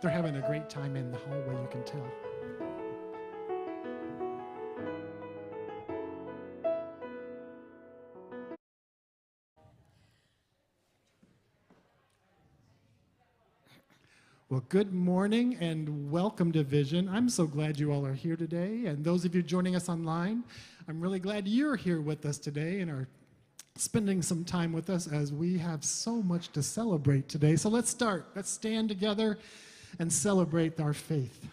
They're having a great time in the hallway, you can tell. Well, good morning and welcome to Vision. I'm so glad you all are here today. And those of you joining us online, I'm really glad you're here with us today and are spending some time with us as we have so much to celebrate today. So let's start. Let's stand together and celebrate our faith.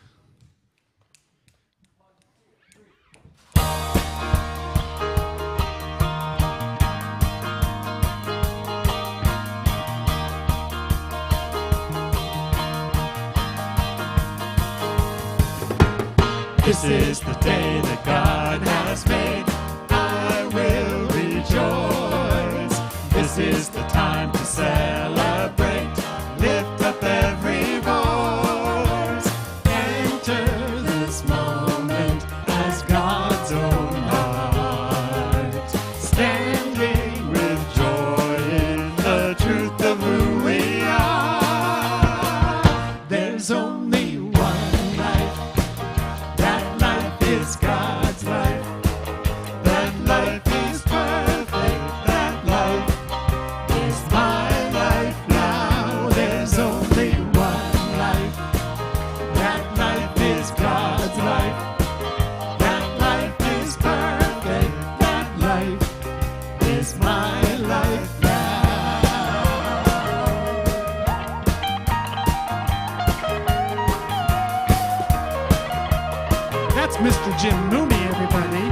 This is the day that God has made. I will rejoice. This is the time to celebrate. Lift up every voice. Enter this moment as God's own heart. Standing with joy in the truth of who we are. There's only one life. That life is God's life. That life is perfect. That life is my life now. There's only one life. That life is God's life. That life is perfect. That life is my life now. That's Mr. Jim Mooney, everybody.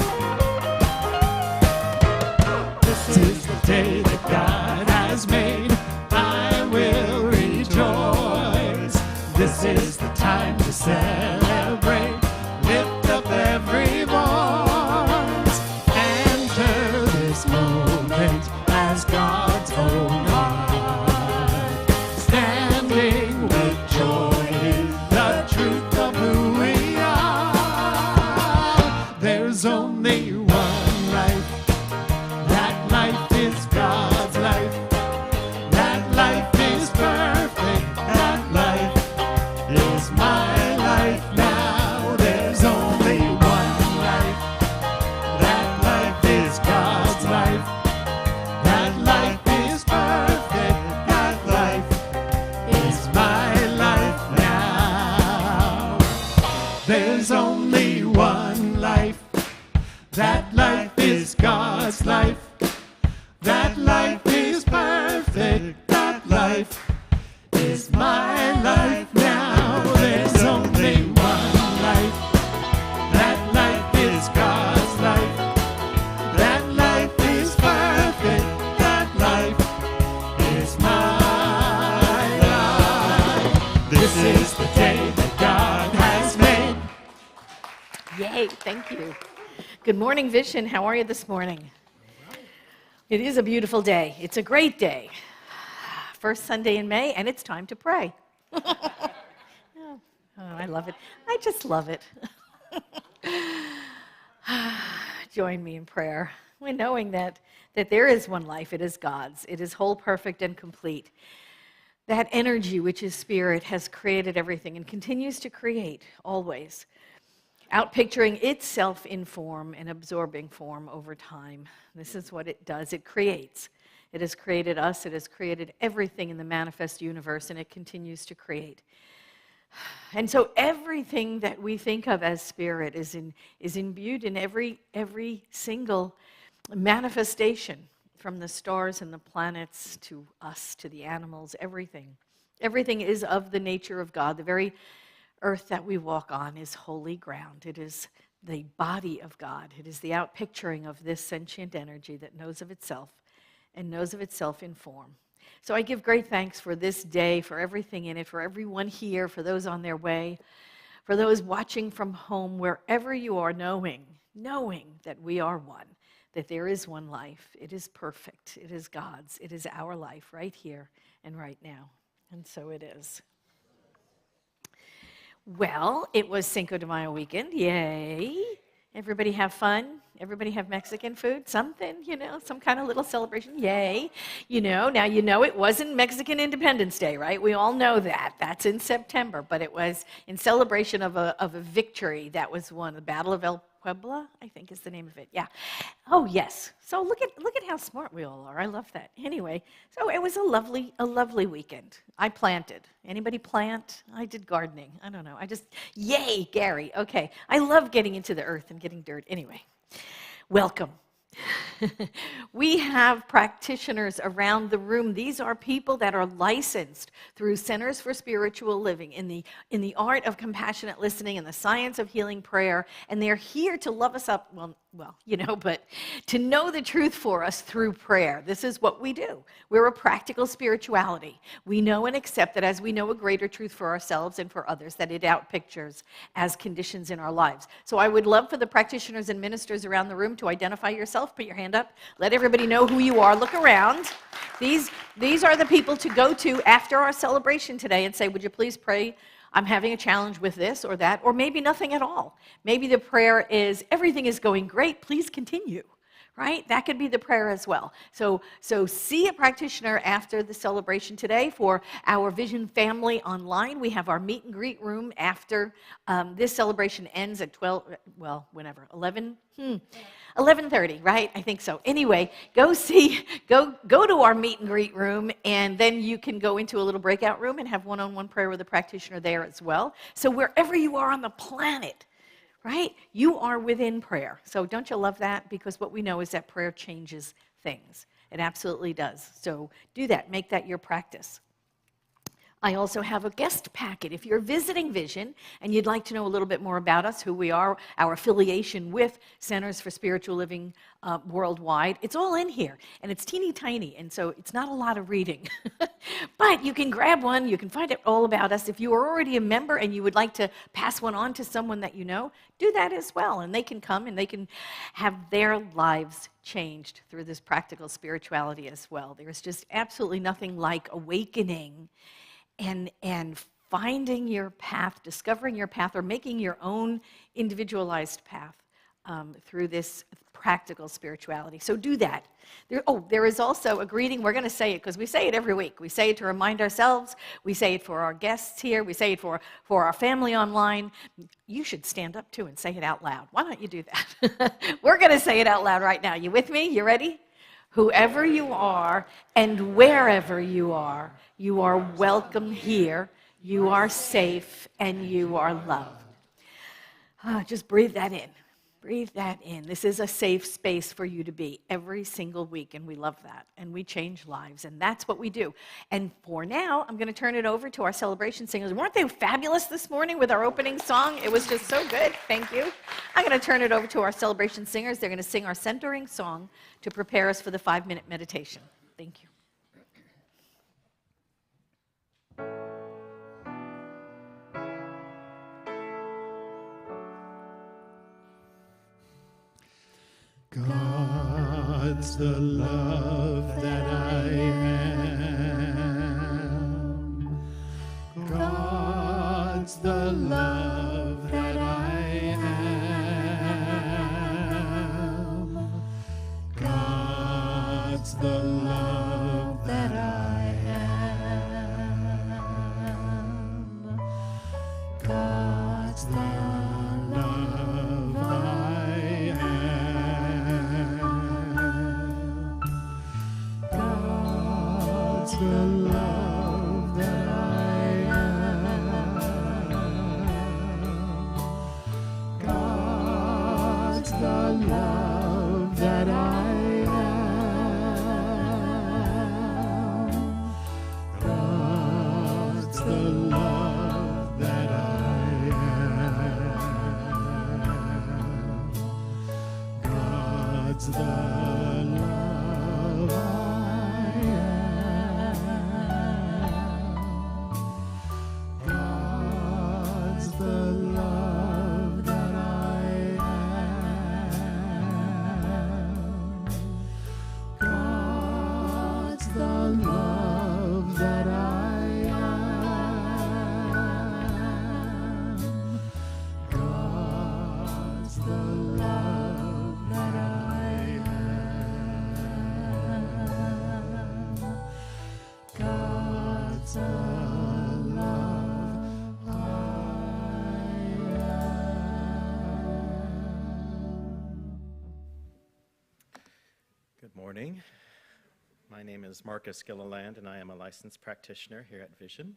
This is the day that God has made. I will rejoice. This is the time to celebrate. Lift up every voice. Enter this moment as God's own heart. Standing with joy in the truth of who we are. There's only one life. That life is God's life. That life is perfect. That life is my life now. There's only one life. That life is God's life. That life is perfect. That life is my life now. There's only one life. That life is God's life. That life is perfect. That life is my life now. There's only one life. That life is God's life. That life is perfect. That life is my life. This is the day that God has made. Yay, thank you. Good morning, Vision. How are you this morning? It is a beautiful day. It's a great day. First Sunday in May, and it's time to pray. Oh, I love it. I just love it. Join me in prayer. We're knowing that there is one life. It is God's. It is whole, perfect, and complete. That energy, which is spirit, has created everything and continues to create always, outpicturing itself in form and absorbing form over time. This is what it does. It creates. It has created us. It has created everything in the manifest universe, and it continues to create. And so everything that we think of as spirit is imbued in every single manifestation, from the stars and the planets to us, to the animals, everything. Everything is of the nature of God. The very earth that we walk on is holy ground. It is the body of God. It is the outpicturing of this sentient energy that knows of itself and knows of itself in form. So I give great thanks for this day, for everything in it, for everyone here, for those on their way, for those watching from home, wherever you are, knowing that we are one, that there is one life. It is perfect. It is God's. It is our life right here and right now. And so it is. Well, it was Cinco de Mayo weekend. Yay. Everybody have fun? Everybody have Mexican food? Something, some kind of little celebration. Yay. Now it wasn't Mexican Independence Day, right? We all know that. That's in September, but it was in celebration of a victory that was won, the Battle of El Puebla, I think is the name of it. Yeah. Oh, yes. So look at how smart we all are. I love that. Anyway, so it was a lovely weekend. I planted. Anybody plant? I did gardening. I don't know. Yay, Gary. Okay. I love getting into the earth and getting dirt. Anyway, welcome. We have practitioners around the room. These are people that are licensed through Centers for Spiritual Living in the art of compassionate listening and the science of healing prayer, and they're here to love us up, but to know the truth for us through prayer. This is what we do. We're a practical spirituality. We know and accept that as we know a greater truth for ourselves and for others, that it outpictures as conditions in our lives. So I would love for the practitioners and ministers around the room to identify yourself. Put your hand up. Let everybody know who you are. Look around. These are the people to go to after our celebration today and say, would you please pray? I'm having a challenge with this or that, or maybe nothing at all. Maybe the prayer is, everything is going great, please continue, right? That could be the prayer as well. So see a practitioner after the celebration today. For our Vision family online, we have our meet and greet room after this celebration ends at 11:30, right? I think so. Anyway, go to our meet and greet room, and then you can go into a little breakout room and have one-on-one prayer with a practitioner there as well. So wherever you are on the planet, right, you are within prayer. So don't you love that? Because what we know is that prayer changes things. It absolutely does. So do that. Make that your practice. I also have a guest packet. If you're visiting Vision and you'd like to know a little bit more about us, who we are, our affiliation with Centers for Spiritual Living worldwide, it's all in here. And it's teeny tiny, and so it's not a lot of reading. But you can grab one. You can find out all about us. If you are already a member and you would like to pass one on to someone that you know, do that as well. And they can come and they can have their lives changed through this practical spirituality as well. There's just absolutely nothing like awakening and finding your path, discovering your path, or making your own individualized path through this practical spirituality. So do that. There is also a greeting. We're going to say it because we say it every week. We say it to remind ourselves. We say it for our guests here. We say it for our family online. You should stand up too and say it out loud. Why don't you do that? We're going to say it out loud right now. You with me? You ready? Whoever you are and wherever you are welcome here, you are safe, and you are loved. Just breathe that in. Breathe that in. This is a safe space for you to be every single week, and we love that. And we change lives, and that's what we do. And for now, I'm going to turn it over to our celebration singers. Weren't they fabulous this morning with our opening song? It was just so good. Thank you. I'm going to turn it over to our celebration singers. They're going to sing our centering song to prepare us for the 5-minute meditation. Thank you. God's the love that I am. God's the love that I am. God's the love that I am. God's the love I am. God's the love that I am. God's the love that I am. God's the love that I am. God's the love I am. God's the love that I am. God's the love that I am. God's the love that Good morning. My name is Marcus Gilliland, and I am a licensed practitioner here at Vision.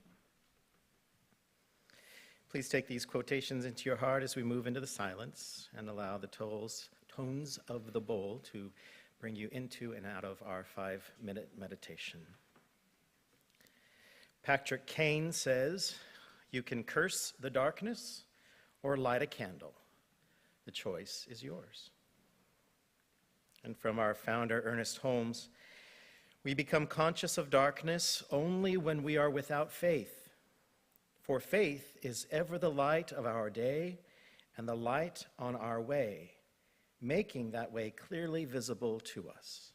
Please take these quotations into your heart as we move into the silence and allow the tones of the bowl to bring you into and out of our 5-minute meditation. Patrick Kane says, "You can curse the darkness or light a candle. The choice is yours." And from our founder, Ernest Holmes, "We become conscious of darkness only when we are without faith. For faith is ever the light of our day and the light on our way, making that way clearly visible to us."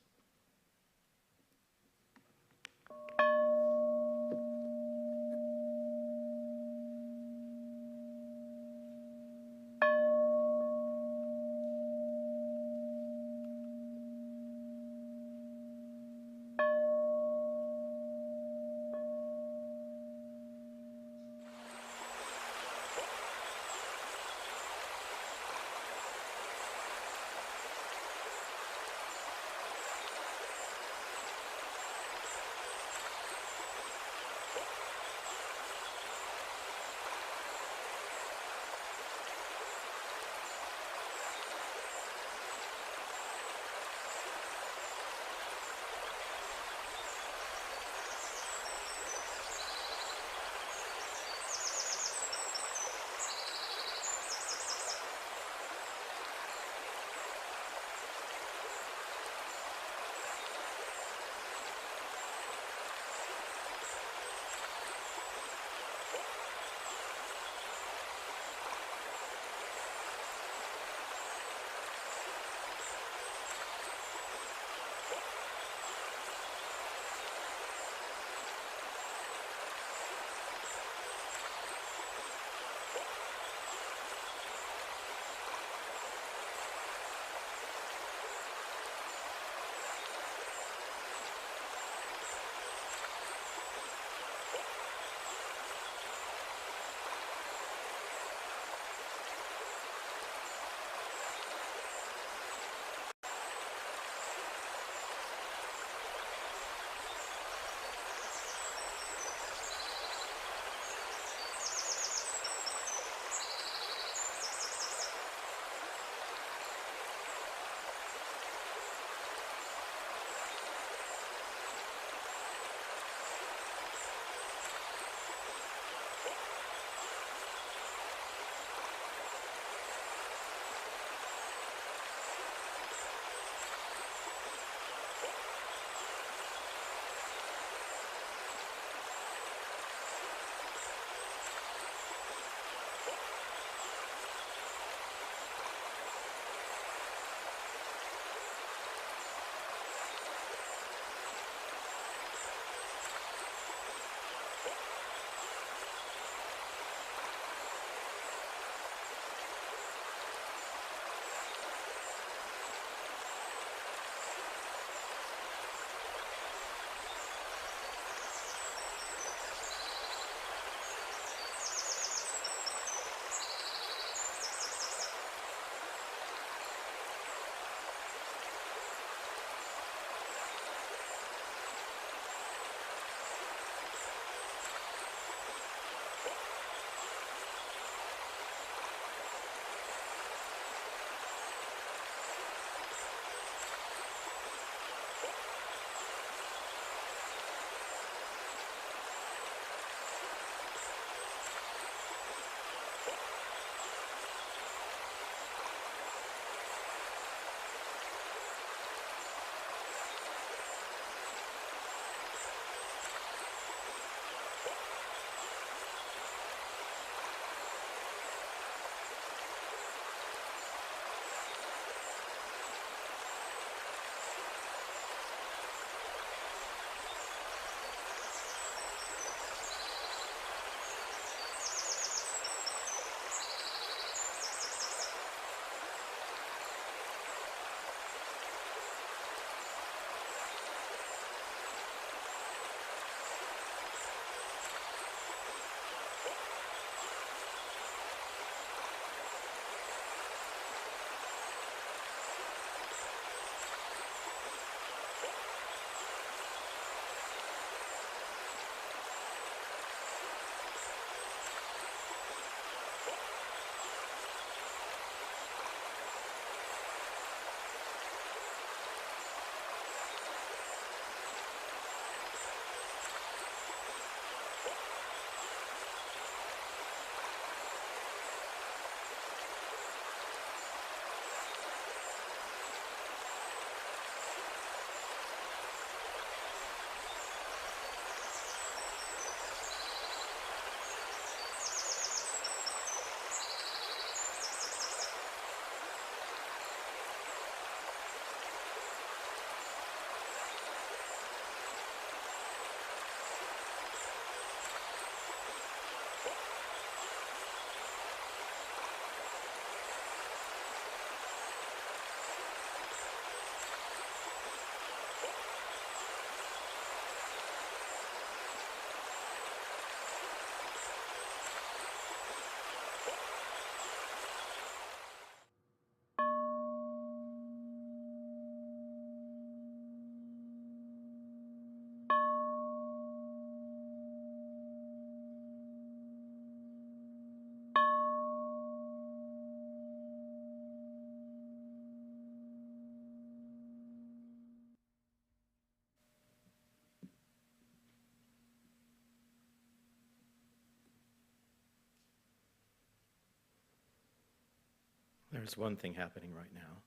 There's one thing happening right now.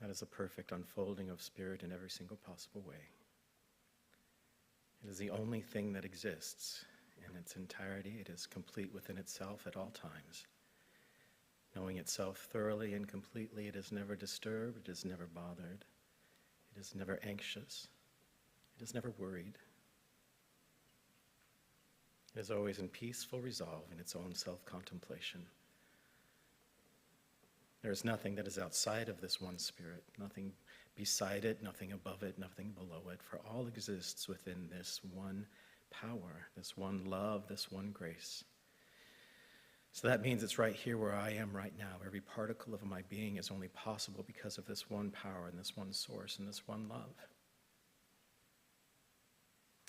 That is a perfect unfolding of Spirit in every single possible way. It is the only thing that exists in its entirety. It is complete within itself at all times. Knowing itself thoroughly and completely, it is never disturbed, it is never bothered, it is never anxious, it is never worried. It is always in peaceful resolve in its own self-contemplation. There is nothing that is outside of this one Spirit, nothing beside it, nothing above it, nothing below it, for all exists within this one power, this one love, this one grace. So that means it's right here where I am right now. Every particle of my being is only possible because of this one power and this one source and this one love.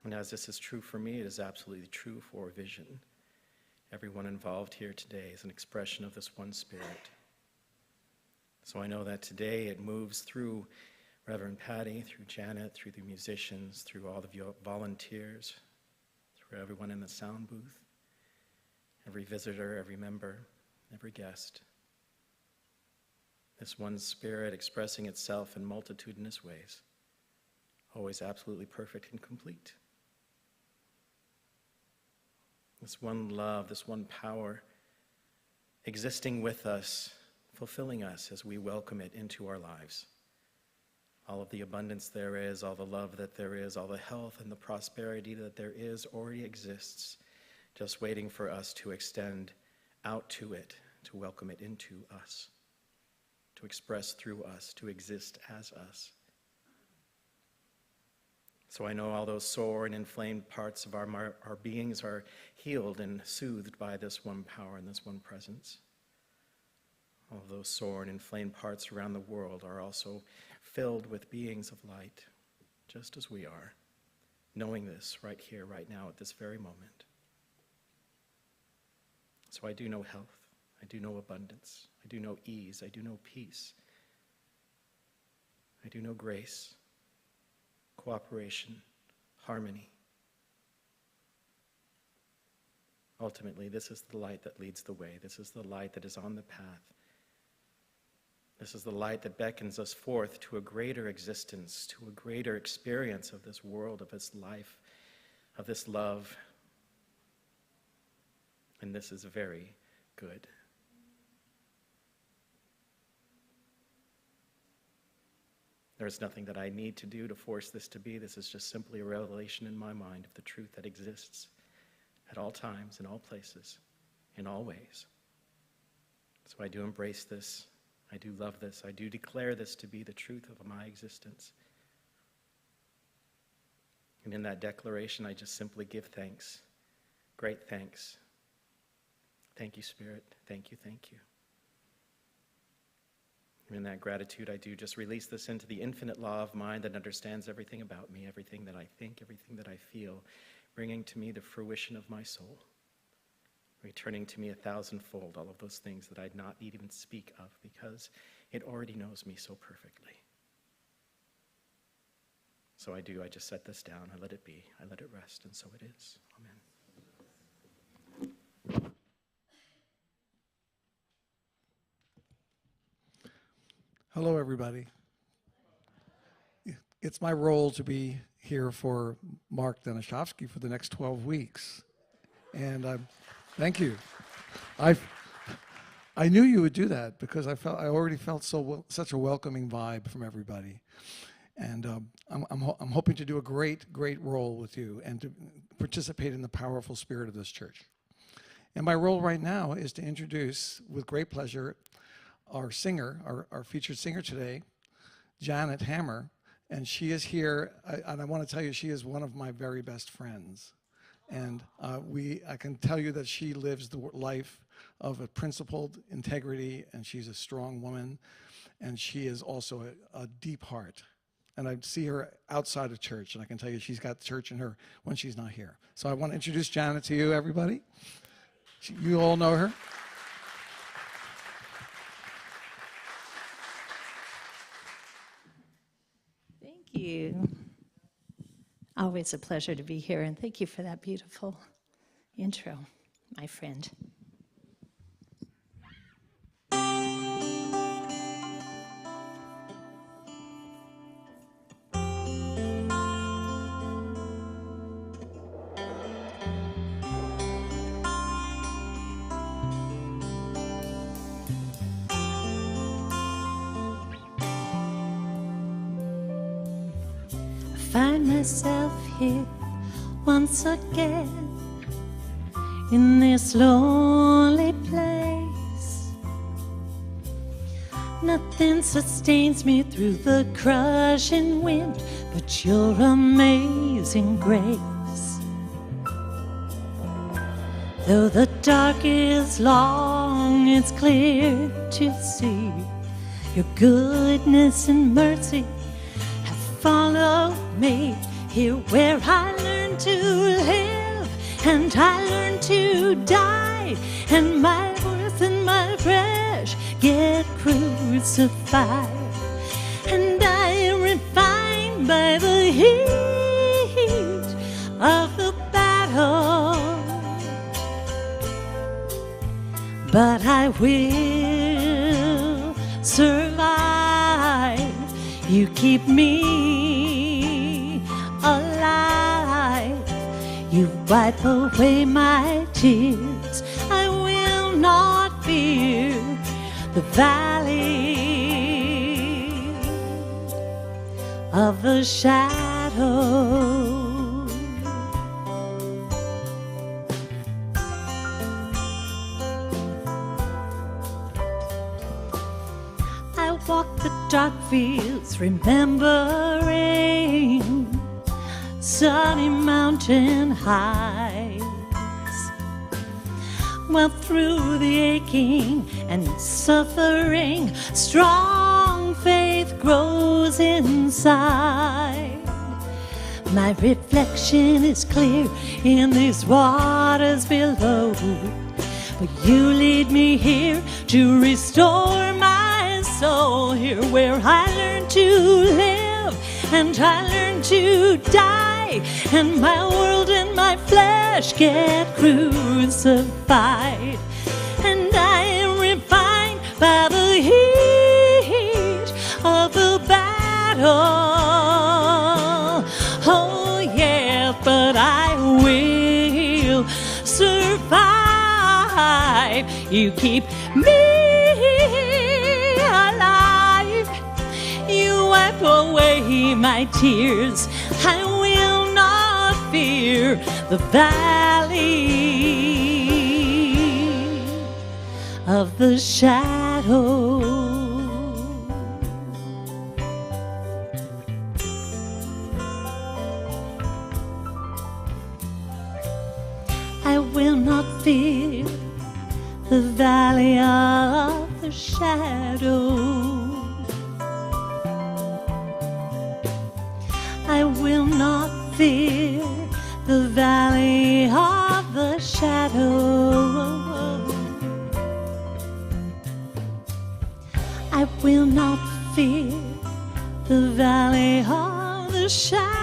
And as this is true for me, it is absolutely true for Vision. Everyone involved here today is an expression of this one Spirit. So I know that today it moves through Reverend Patti, through Janet, through the musicians, through all the volunteers, through everyone in the sound booth, every visitor, every member, every guest. This one Spirit expressing itself in multitudinous ways, always absolutely perfect and complete. This one love, this one power existing with us, fulfilling us as we welcome it into our lives. All of the abundance there is, all the love that there is, all the health and the prosperity that there is already exists, just waiting for us to extend out to it, to welcome it into us, to express through us, to exist as us. So I know all those sore and inflamed parts of our beings are healed and soothed by this one power and this one presence. All of those sore and inflamed parts around the world are also filled with beings of light, just as we are, knowing this right here, right now, at this very moment. So I do know health, I do know abundance, I do know ease, I do know peace, I do know grace, cooperation, harmony. Ultimately, this is the light that leads the way. This is the light that is on the path. This is the light that beckons us forth to a greater existence, to a greater experience of this world, of this life, of this love. And this is very good. There is nothing that I need to do to force this to be. This is just simply a revelation in my mind of the truth that exists at all times, in all places, in all ways. So I do embrace this. I do love this. I do declare this to be the truth of my existence. And in that declaration, I just simply give thanks, great thanks. Thank you, Spirit. Thank you, thank you. And in that gratitude, I do just release this into the infinite law of mind that understands everything about me, everything that I think, everything that I feel, bringing to me the fruition of my soul, returning to me 1,000-fold all of those things that I'd not even speak of because it already knows me so perfectly. So I just set this down, I let it be, I let it rest, and so it is. Amen. Hello, everybody. It's my role to be here for Mark Danishofsky for the next 12 weeks. And thank you. I knew you would do that because I already felt such a welcoming vibe from everybody. And I'm hoping to do a great role with you and to participate in the powerful spirit of this church. And my role right now is to introduce, with great pleasure, our singer, our featured singer today, Janet Hammer, and she is here, and I want to tell you, she is one of my very best friends. And I can tell you that she lives the life of a principled integrity, and she's a strong woman, and she is also a deep heart. And I see her outside of church, and I can tell you she's got church in her when she's not here. So I want to introduce Janet to you, everybody. You all know her. Thank you. Always a pleasure to be here, and thank you for that beautiful intro, my friend. find myself here once again in this lonely place. Nothing sustains me through the crushing wind but your amazing grace. Though the dark is long, it's clear to see your goodness and mercy have followed me here where I learned to live and I learned to die, and my worth and my flesh get crucified, and I am refined by the heat of the battle. But I will survive. You keep me alive. You wipe away my tears. I will not fear the valley of the shadow. I walk the dark fields remembering sunny mountain heights, while through the aching and suffering strong faith grows inside. My reflection is clear in these waters below, but you lead me here to restore my soul, here where I learn to live and I learn to die, and my world and my flesh get crucified, and I am refined by the heat of the battle. Oh yeah, but I will survive. You keep me alive. You wipe away my tears. I will not fear the valley of the shadow. I will not fear the valley of the shadow. I will not fear the valley of the shadow. I will not fear the valley of the shadow.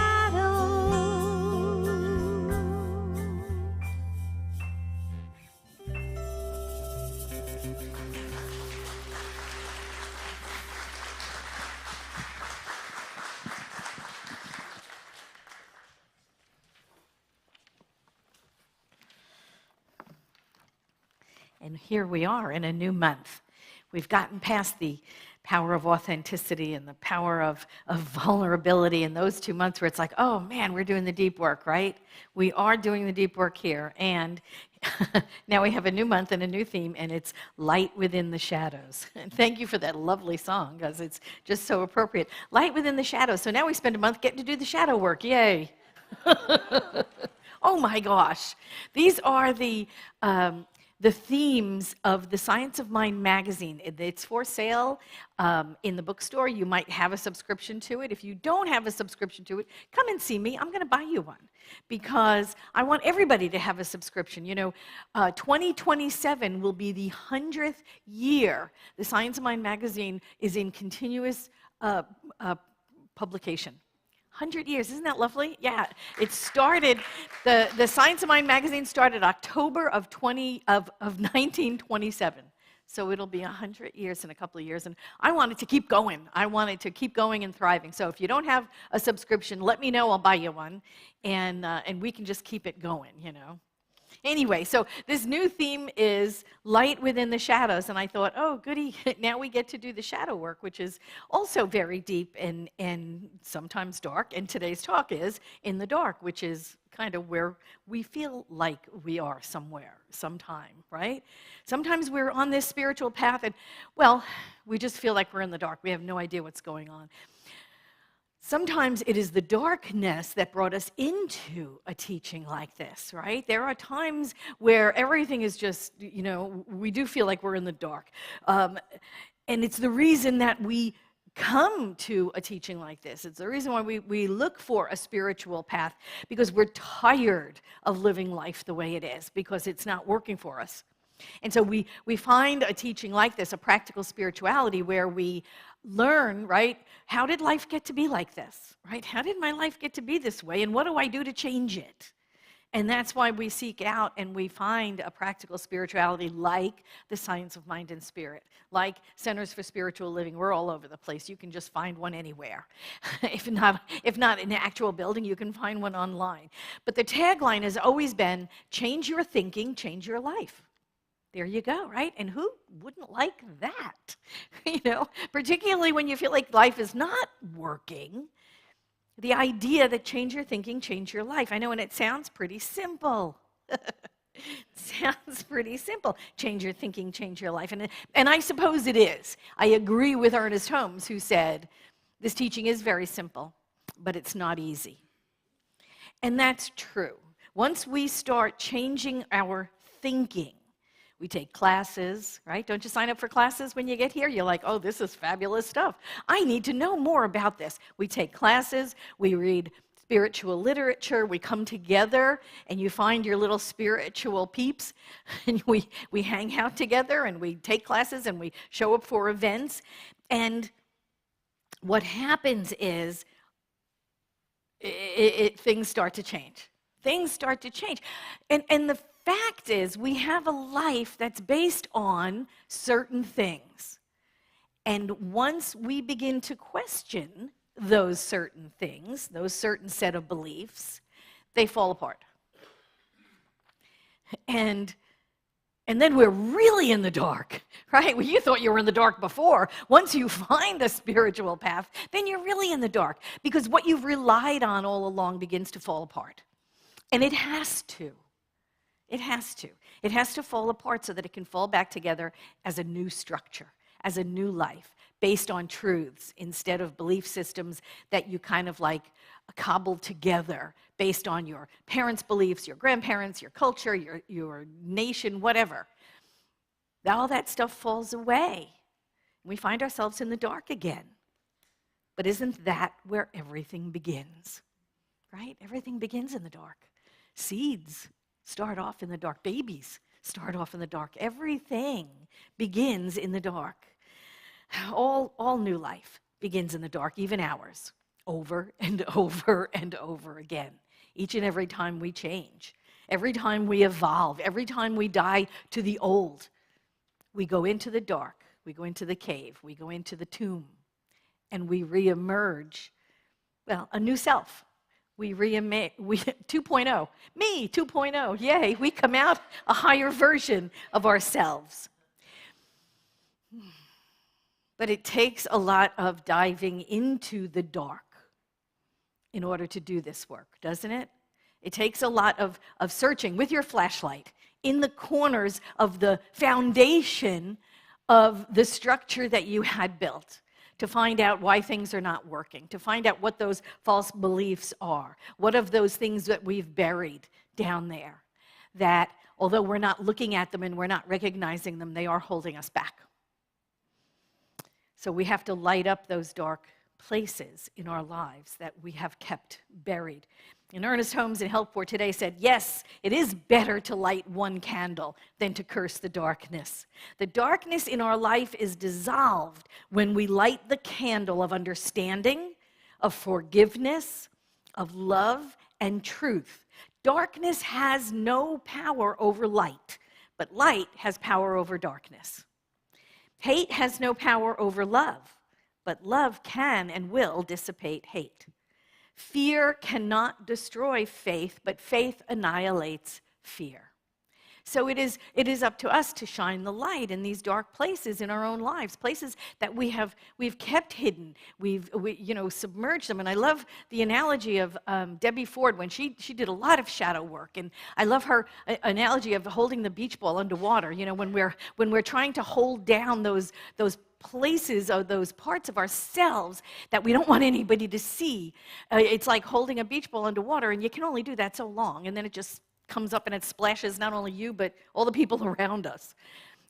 And here we are in a new month. We've gotten past the power of authenticity and the power of vulnerability in those 2 months where it's like, oh man, we're doing the deep work, right? We are doing the deep work here. And now we have a new month and a new theme, and it's Light Within the Shadows. And thank you for that lovely song, because it's just so appropriate. Light Within the Shadows. So now we spend a month getting to do the shadow work. Yay. Oh my gosh. These are the themes of the Science of Mind magazine. It's for sale in the bookstore. You might have a subscription to it. If you don't have a subscription to it, come and see me. I'm going to buy you one because I want everybody to have a subscription. You know, 2027 will be the 100th year. The Science of Mind magazine is in continuous publication. 100 years, isn't that lovely? Yeah, it started, the Science of Mind magazine started October of 1927. So it'll be 100 years in a couple of years, and I want it to keep going. I want it to keep going and thriving. So if you don't have a subscription, let me know, I'll buy you one, and we can just keep it going, you know. Anyway, so this new theme is light within the shadows, and I thought, oh, goody, now we get to do the shadow work, which is also very deep and sometimes dark, and today's talk is in the dark, which is kind of where we feel like we are somewhere, sometime, right? Sometimes we're on this spiritual path, and, well, we just feel like we're in the dark. We have no idea what's going on. Sometimes it is the darkness that brought us into a teaching like this, right? There are times where everything is just, we do feel like we're in the dark. And it's the reason that we come to a teaching like this. It's the reason why we look for a spiritual path, because we're tired of living life the way it is, because it's not working for us. And so we find a teaching like this, a practical spirituality, where we learn, right, how did life get to be like this, right? How did my life get to be this way, and what do I do to change it? And that's why we seek out and we find a practical spirituality like the Science of Mind and Spirit, like Centers for Spiritual Living. We're all over the place. You can just find one anywhere. If not in an actual building, you can find one online. But the tagline has always been, change your thinking, change your life. There you go, right? And who wouldn't like that? Particularly when you feel like life is not working. The idea that change your thinking, change your life. I know, and it sounds pretty simple. Sounds pretty simple. Change your thinking, change your life. And I suppose it is. I agree with Ernest Holmes, who said, this teaching is very simple, but it's not easy. And that's true. Once we start changing our thinking, we take classes, right? Don't you sign up for classes when you get here? You're like, oh, this is fabulous stuff. I need to know more about this. We take classes, we read spiritual literature, we come together, and you find your little spiritual peeps, and we hang out together, and we take classes, and we show up for events. And what happens is things start to change. Things start to change. And the fact is, we have a life that's based on certain things. And once we begin to question those certain things, those certain set of beliefs, they fall apart. And then we're really in the dark, right? Well, you thought you were in the dark before. Once you find a spiritual path, then you're really in the dark, because what you've relied on all along begins to fall apart. And it has to. It has to. It has to fall apart so that it can fall back together as a new structure, as a new life, based on truths instead of belief systems that you kind of like cobble together based on your parents' beliefs, your grandparents, your culture, your nation, whatever. All that stuff falls away. We find ourselves in the dark again. But isn't that where everything begins? Right? Everything begins in the dark. Seeds start off in the dark. Babies start off in the dark. Everything begins in the dark. All new life begins in the dark, even ours, over and over and over again. Each and every time we change, every time we evolve, every time we die to the old, we go into the dark, we go into the cave, we go into the tomb, and we reemerge, well, a new self. We 2.0, me 2.0, yay, we come out a higher version of ourselves. But it takes a lot of diving into the dark in order to do this work, doesn't it? It takes a lot of searching with your flashlight in the corners of the foundation of the structure that you had built, to find out why things are not working, to find out what those false beliefs are, what of those things that we've buried down there, that although we're not looking at them and we're not recognizing them, they are holding us back. So we have to light up those dark places in our lives that we have kept buried. And Ernest Holmes in Helport today said, yes, it is better to light one candle than to curse the darkness. The darkness in our life is dissolved when we light the candle of understanding, of forgiveness, of love, and truth. Darkness has no power over light, but light has power over darkness. Hate has no power over love, but love can and will dissipate hate. Fear cannot destroy faith, but faith annihilates fear. So it is up to us to shine the light in these dark places in our own lives, places that we've kept hidden, we submerged them. And I love the analogy of Debbie Ford when she did a lot of shadow work, and I love her analogy of holding the beach ball underwater. You know, when we're trying to hold down those places or those parts of ourselves that we don't want anybody to see. It's like holding a beach ball underwater, and you can only do that so long, and then it just comes up and it splashes not only you, but all the people around us.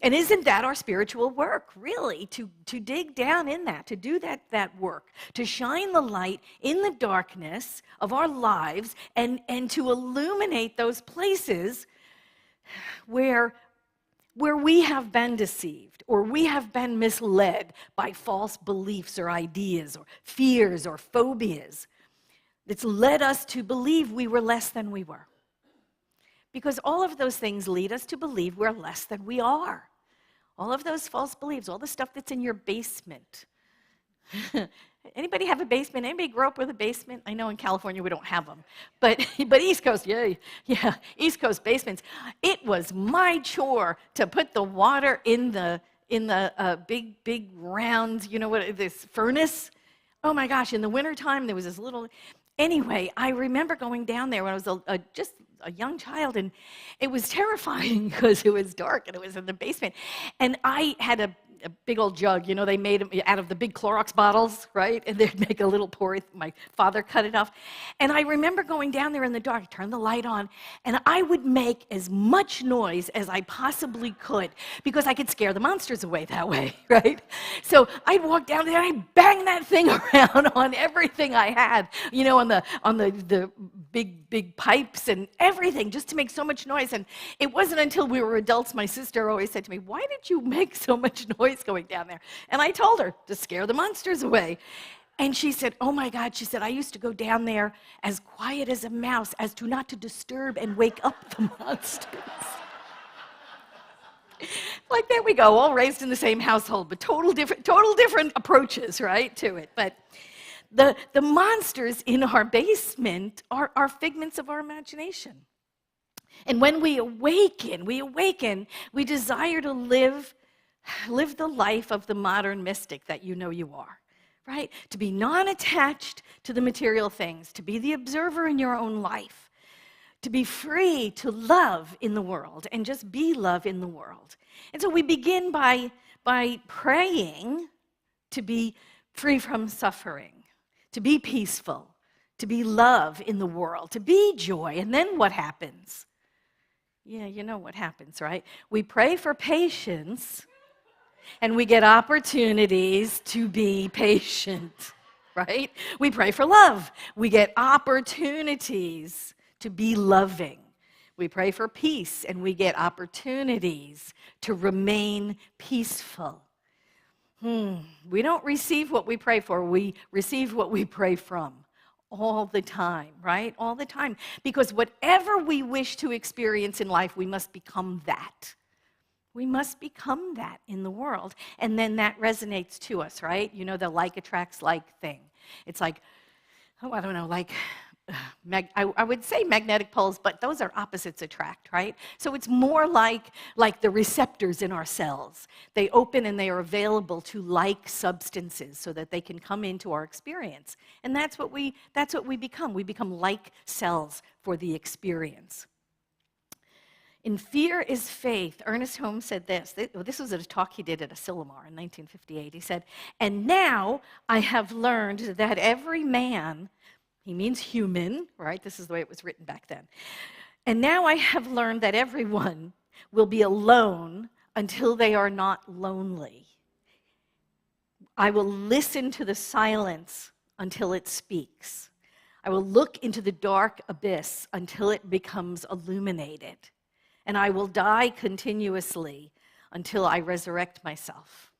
And isn't that our spiritual work, really, to dig down in that, to do that work, to shine the light in the darkness of our lives and to illuminate those places where we have been deceived or we have been misled by false beliefs or ideas or fears or phobias. It's led us to believe we were less than we were. Because all of those things lead us to believe we're less than we are. All of those false beliefs, all the stuff that's in your basement. Anybody have a basement? Anybody grow up with a basement? I know in California we don't have them, but East Coast, yeah, East Coast basements. It was my chore to put the water in the big round, this furnace. Oh my gosh! In the wintertime, there was this little. Anyway, I remember going down there when I was just a young child, and it was terrifying because it was dark and it was in the basement, and I had a big old jug, they made them out of the big Clorox bottles, right? And they'd make a little pour. My father cut it off. And I remember going down there in the dark, turn the light on, and I would make as much noise as I possibly could because I could scare the monsters away that way, right? So I'd walk down there and I'd bang that thing around on everything I had, on the big pipes and everything just to make so much noise. And it wasn't until we were adults, my sister always said to me, "Why did you make so much noise going down there?" And I told her to scare the monsters away. And she said, "Oh my God," she said, "I used to go down there as quiet as a mouse as to not to disturb and wake up the monsters." Like, there we go, all raised in the same household, but total different approaches, right, to it. But the monsters in our basement are figments of our imagination. And when we awaken, we desire to live the life of the modern mystic that you know you are, right? To be non-attached to the material things, to be the observer in your own life, to be free to love in the world and just be love in the world. And so we begin by praying to be free from suffering, to be peaceful, to be love in the world, to be joy. And then what happens? Yeah, you know what happens, right? We pray for patience, and we get opportunities to be patient, right? We pray for love. We get opportunities to be loving. We pray for peace, and we get opportunities to remain peaceful. We don't receive what we pray for. We receive what we pray from all the time, right? All the time. Because whatever we wish to experience in life, we must become that. We must become that in the world. And then that resonates to us, right? The like attracts like thing. It's like, I don't know, like, I would say magnetic poles, but those are opposites attract, right? So it's more like the receptors in our cells. They open and they are available to like substances so that they can come into our experience. And that's what we become. We become like cells for the experience. In Fear is Faith, Ernest Holmes said this. This was at a talk he did at Asilomar in 1958. He said, "And now I have learned that every man," he means human, right? This is the way it was written back then. "And now I have learned that everyone will be alone until they are not lonely. I will listen to the silence until it speaks. I will look into the dark abyss until it becomes illuminated. And I will die continuously until I resurrect myself."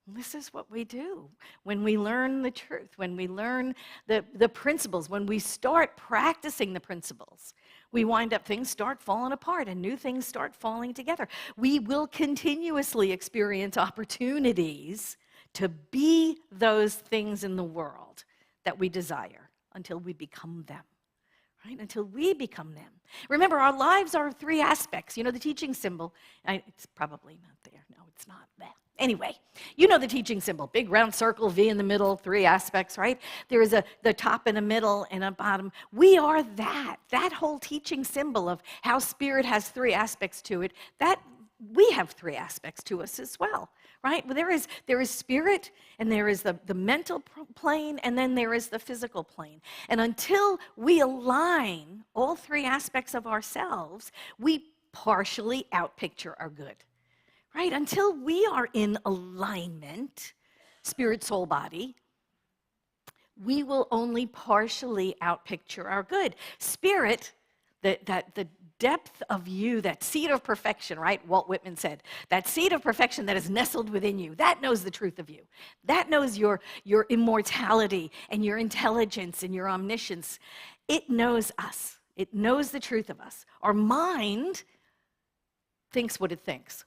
This is what we do when we learn the truth, when we learn the principles, when we start practicing the principles. We wind up, things start falling apart and new things start falling together. We will continuously experience opportunities to be those things in the world that we desire until we become them. right? Until we become them. Remember, our lives are 3 aspects. You know the teaching symbol. It's probably not there. No, it's not there. Anyway, you know the teaching symbol. Big round circle, V in the middle, 3 aspects, right? There is the top and a middle and a bottom. We are that. That whole teaching symbol of how spirit has 3 aspects to it, that we have 3 aspects to us as well, right? Well, there is spirit, and there is the mental plane, and then there is the physical plane. And until we align all 3 aspects of ourselves, we partially outpicture our good, right? Until we are in alignment, spirit, soul, body, we will only partially outpicture our good. Spirit, the depth of you, that seed of perfection, right? Walt Whitman said, that seed of perfection that is nestled within you, that knows the truth of you. That knows your immortality and your intelligence and your omniscience. It knows us. It knows the truth of us. Our mind thinks what it thinks,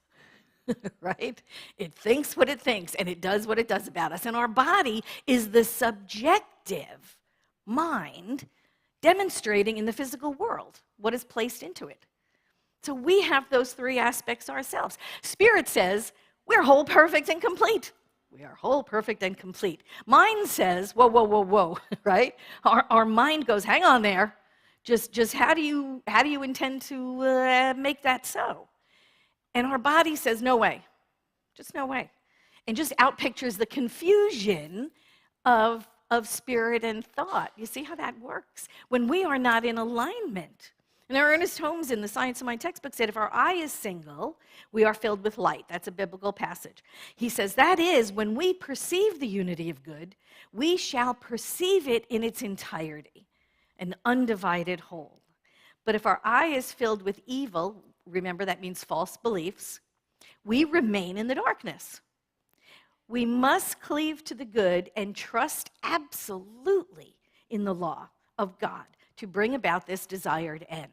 right? It thinks what it thinks, and it does what it does about us. And our body is the subjective mind demonstrating in the physical world what is placed into it. So we have those 3 aspects ourselves. Spirit says, we're whole, perfect, and complete. We are whole, perfect, and complete. Mind says, whoa, whoa, whoa, whoa, right? Our mind goes, hang on there. Just how do you intend to make that so? And our body says, no way. Just no way. And just outpictures the confusion of spirit and thought. You see how that works? When we are not in alignment. And Ernest Holmes in The Science of Mind textbook said, if our eye is single, we are filled with light. That's a biblical passage. He says, that is, when we perceive the unity of good, we shall perceive it in its entirety, an undivided whole. But if our eye is filled with evil, remember that means false beliefs, we remain in the darkness. We must cleave to the good and trust absolutely in the law of God to bring about this desired end.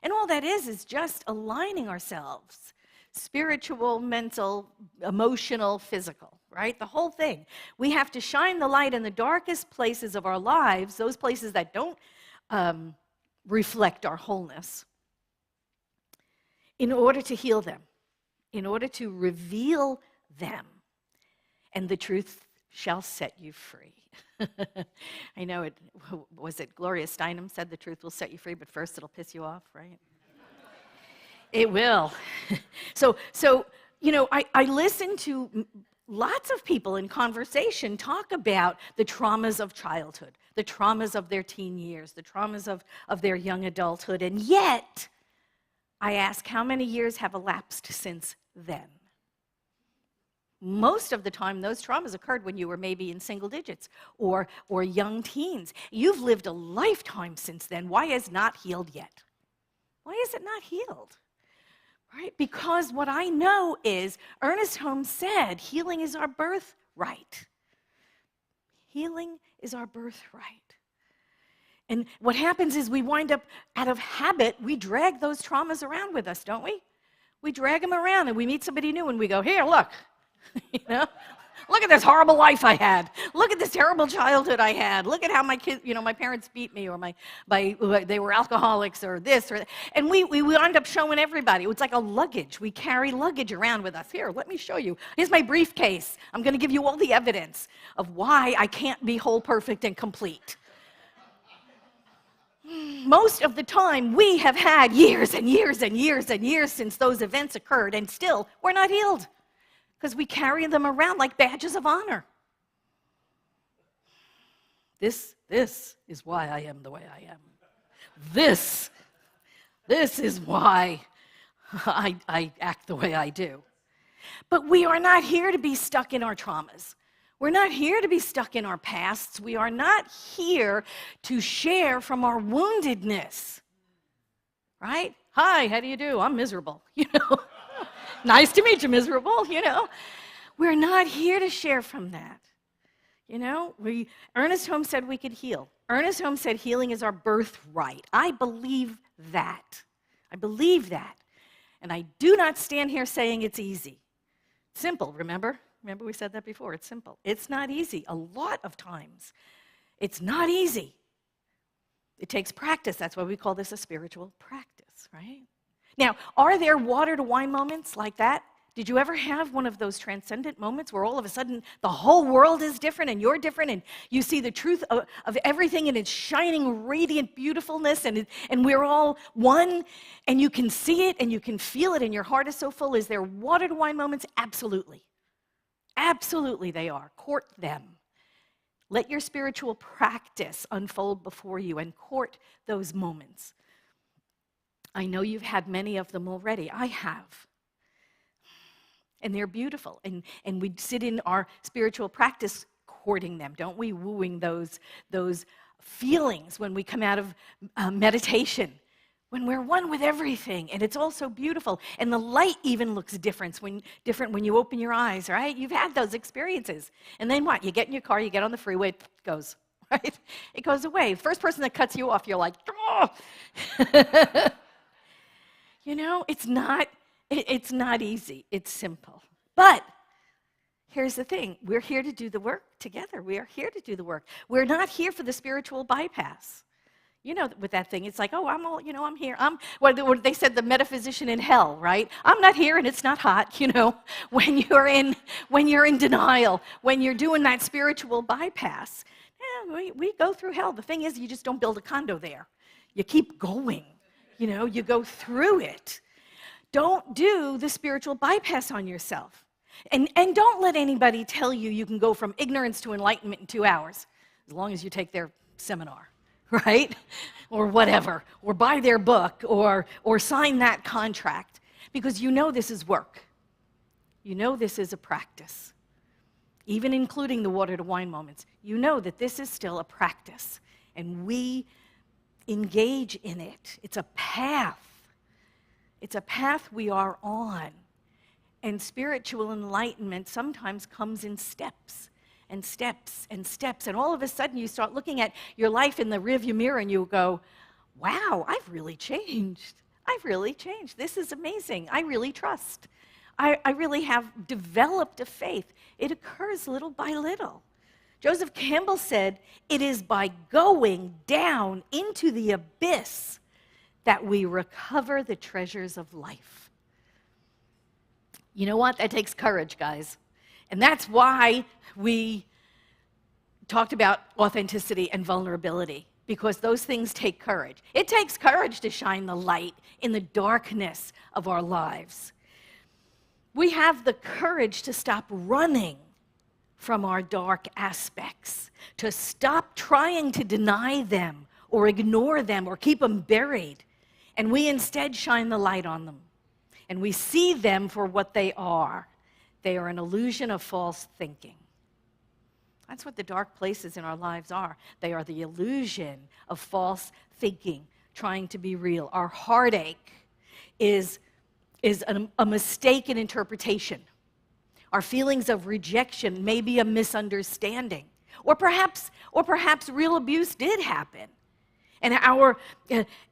And all that is just aligning ourselves, spiritual, mental, emotional, physical, right? The whole thing. We have to shine the light in the darkest places of our lives, those places that don't reflect our wholeness, in order to heal them, in order to reveal them. And the truth shall set you free. I know was it Gloria Steinem said the truth will set you free, but first it'll piss you off, right? It will. So you know, I listen to lots of people in conversation talk about the traumas of childhood, the traumas of their teen years, the traumas of their young adulthood, and yet I ask how many years have elapsed since then? Most of the time, those traumas occurred when you were maybe in single digits or young teens. You've lived a lifetime since then. Why is not healed yet? Why is it not healed? Right? Because what I know is, Ernest Holmes said, healing is our birthright. Healing is our birthright. And what happens is we wind up, out of habit, we drag those traumas around with us, don't we? We drag them around and we meet somebody new and we go, here, look. You know, look at this horrible life I had. Look at this terrible childhood I had. Look at how my kids, you know, my parents beat me, or they were alcoholics, or this or that. And we wind up showing everybody. It's like a luggage. We carry luggage around with us. Here, let me show you. Here's my briefcase. I'm going to give you all the evidence of why I can't be whole, perfect, and complete. Most of the time, we have had years and years and years and years since those events occurred, and still, we're not healed. Because we carry them around like badges of honor. This is why I am the way I am. This is why I act the way I do. But we are not here to be stuck in our traumas. We're not here to be stuck in our pasts. We are not here to share from our woundedness. Right? Hi, how do you do? I'm miserable, you know. Nice to meet you, miserable, you know. We're not here to share from that. You know, Ernest Holmes said we could heal. Ernest Holmes said healing is our birthright. I believe that. I believe that. And I do not stand here saying it's easy. Simple, remember? Remember we said that before. It's simple. It's not easy. A lot of times, it's not easy. It takes practice. That's why we call this a spiritual practice, right? Now, are there water to wine moments like that? Did you ever have one of those transcendent moments where all of a sudden the whole world is different and you're different and you see the truth of everything in its shining, radiant beautifulness and we're all one and you can see it and you can feel it and your heart is so full? Is there water to wine moments? Absolutely. Absolutely they are. Court them. Let your spiritual practice unfold before you and court those moments. I know you've had many of them already. I have. And they're beautiful. And we sit in our spiritual practice courting them, don't we? Wooing those feelings when we come out of meditation, when we're one with everything. And it's all so beautiful. And the light even looks different when you open your eyes, right? You've had those experiences. And then what? You get in your car, you get on the freeway, it goes, right? It goes away. The first person that cuts you off, you're like, oh! You know, it's not easy. It's simple. But here's the thing. We're here to do the work together. We are here to do the work. We're not here for the spiritual bypass. You know, with that thing, it's like, oh, I'm here. What they said, the metaphysician in hell, right? I'm not here and it's not hot, you know, when you're in denial, when you're doing that spiritual bypass. Yeah, we go through hell. The thing is, you just don't build a condo there. You keep going. You know, you go through it. Don't do the spiritual bypass on yourself. And don't let anybody tell you can go from ignorance to enlightenment in 2 hours, as long as you take their seminar, right? Or whatever, or buy their book, or sign that contract, because you know this is work. You know this is a practice. Even including the water to wine moments, you know that this is still a practice, and we engage in it. It's a path. It's a path we are on. And spiritual enlightenment sometimes comes in steps and steps and steps. And all of a sudden you start looking at your life in the rearview mirror and you go, wow, I've really changed. I've really changed. This is amazing. I really trust. I really have developed a faith. It occurs little by little. Joseph Campbell said, it is by going down into the abyss that we recover the treasures of life. You know what? That takes courage, guys. And that's why we talked about authenticity and vulnerability, because those things take courage. It takes courage to shine the light in the darkness of our lives. We have the courage to stop running from our dark aspects, to stop trying to deny them or ignore them or keep them buried. And we instead shine the light on them. And we see them for what they are. They are an illusion of false thinking. That's what the dark places in our lives are. They are the illusion of false thinking, trying to be real. Our heartache is a mistaken interpretation. Our feelings of rejection may be a misunderstanding. Or perhaps real abuse did happen. And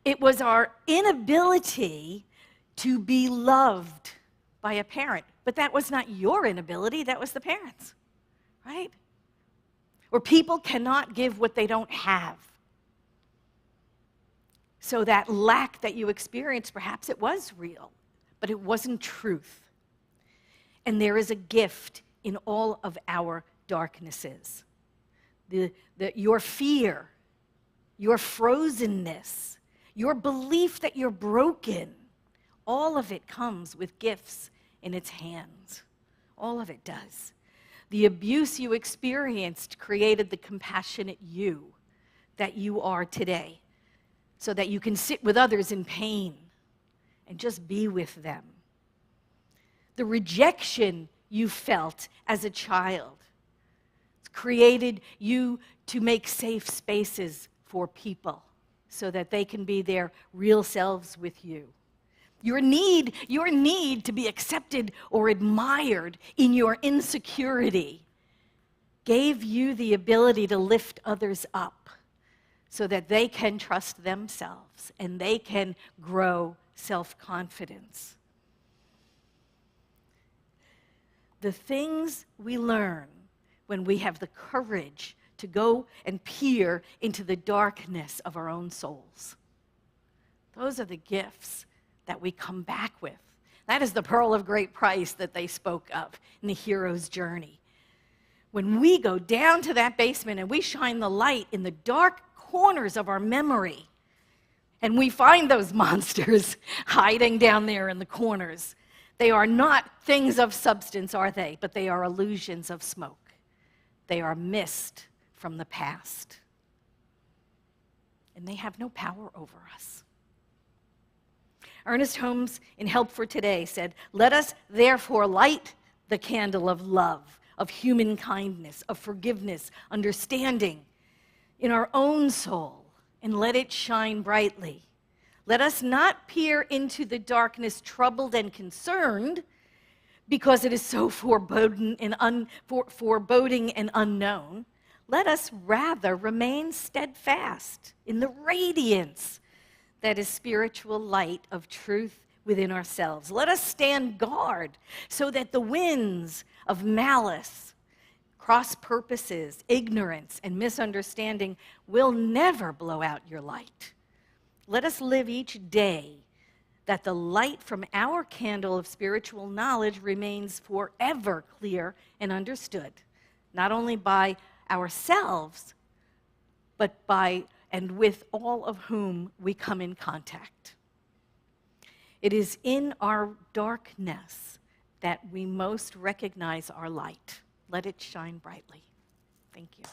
it was our inability to be loved by a parent. But that was not your inability, that was the parents, right? Or people cannot give what they don't have. So that lack that you experienced, perhaps it was real, but it wasn't truth. And there is a gift in all of our darknesses. Your fear, your frozenness, your belief that you're broken, all of it comes with gifts in its hands. All of it does. The abuse you experienced created the compassionate you that you are today, so that you can sit with others in pain and just be with them. The rejection you felt as a child created you to make safe spaces for people so that they can be their real selves with you. Your need to be accepted or admired in your insecurity gave you the ability to lift others up so that they can trust themselves and they can grow self-confidence. The things we learn when we have the courage to go and peer into the darkness of our own souls. Those are the gifts that we come back with. That is the pearl of great price that they spoke of in the hero's journey. When we go down to that basement and we shine the light in the dark corners of our memory, and we find those monsters hiding down there in the corners, they are not things of substance, are they? But they are illusions of smoke. They are mist from the past. And they have no power over us. Ernest Holmes, in Help for Today, said, "Let us therefore light the candle of love, of human kindness, of forgiveness, understanding in our own soul, and let it shine brightly. Let us not peer into the darkness troubled and concerned, because it is so foreboding and unknown. Let us rather remain steadfast in the radiance that is spiritual light of truth within ourselves. Let us stand guard so that the winds of malice, cross purposes, ignorance, and misunderstanding will never blow out your light. Let us live each day that the light from our candle of spiritual knowledge remains forever clear and understood, not only by ourselves, but by and with all of whom we come in contact. It is in our darkness that we most recognize our light. Let it shine brightly." Thank you.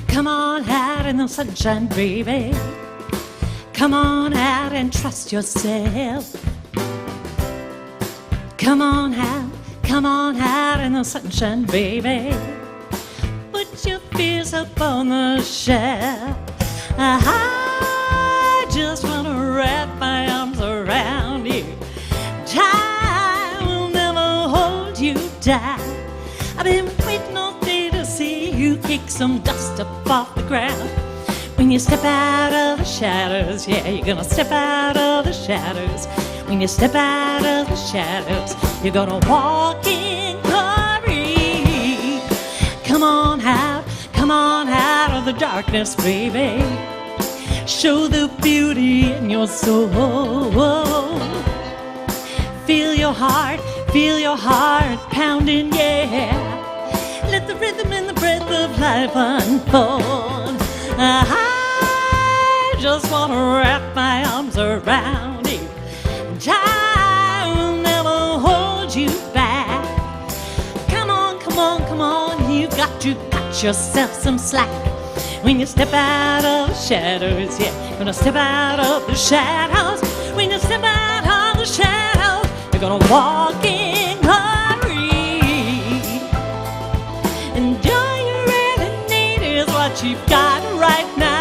Come on out in the sunshine, baby. Come on out and trust yourself. Come on out in the sunshine, baby. Put your fears up on the shelf. I just wanna wrap my arms around you. Time will never hold you down. I've been waiting all day to see you kick some dust up off the ground. When you step out of the shadows, yeah, you're gonna step out of the shadows. When you step out of the shadows, you're gonna walk in glory. Come on out of the darkness, baby. Show the beauty in your soul. Feel your heart pounding, yeah. Let the rhythm and the breath of life unfold. I just want to wrap my arms around you. Time will never hold you back. Come on, you got to cut yourself some slack. When you step out of the shadows, yeah, gonna step out of the shadows. When you step out of the shadows, you're gonna walk in glory. And all you really need is what you've got right now.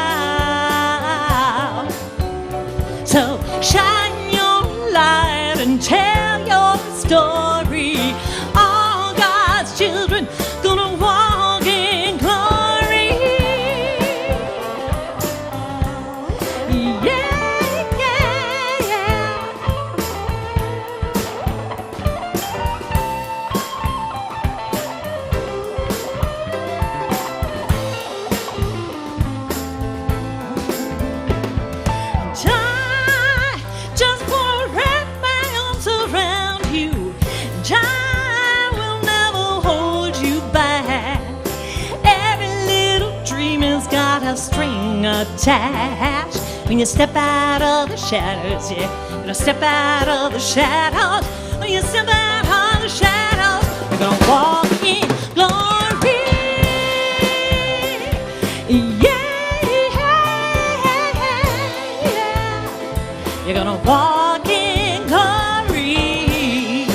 So shine your light and tell your story. All God's children gonna walk in glory. Yeah, yeah, yeah. I just wanna wrap my arms around you. Time will never hold you back. Every little dream has got a string attached. When you step out of the shadows, yeah, gonna step out of the shadows. When you step out of the shadows, you're gonna walk in glory. Yeah, yeah. You're gonna walk in glory.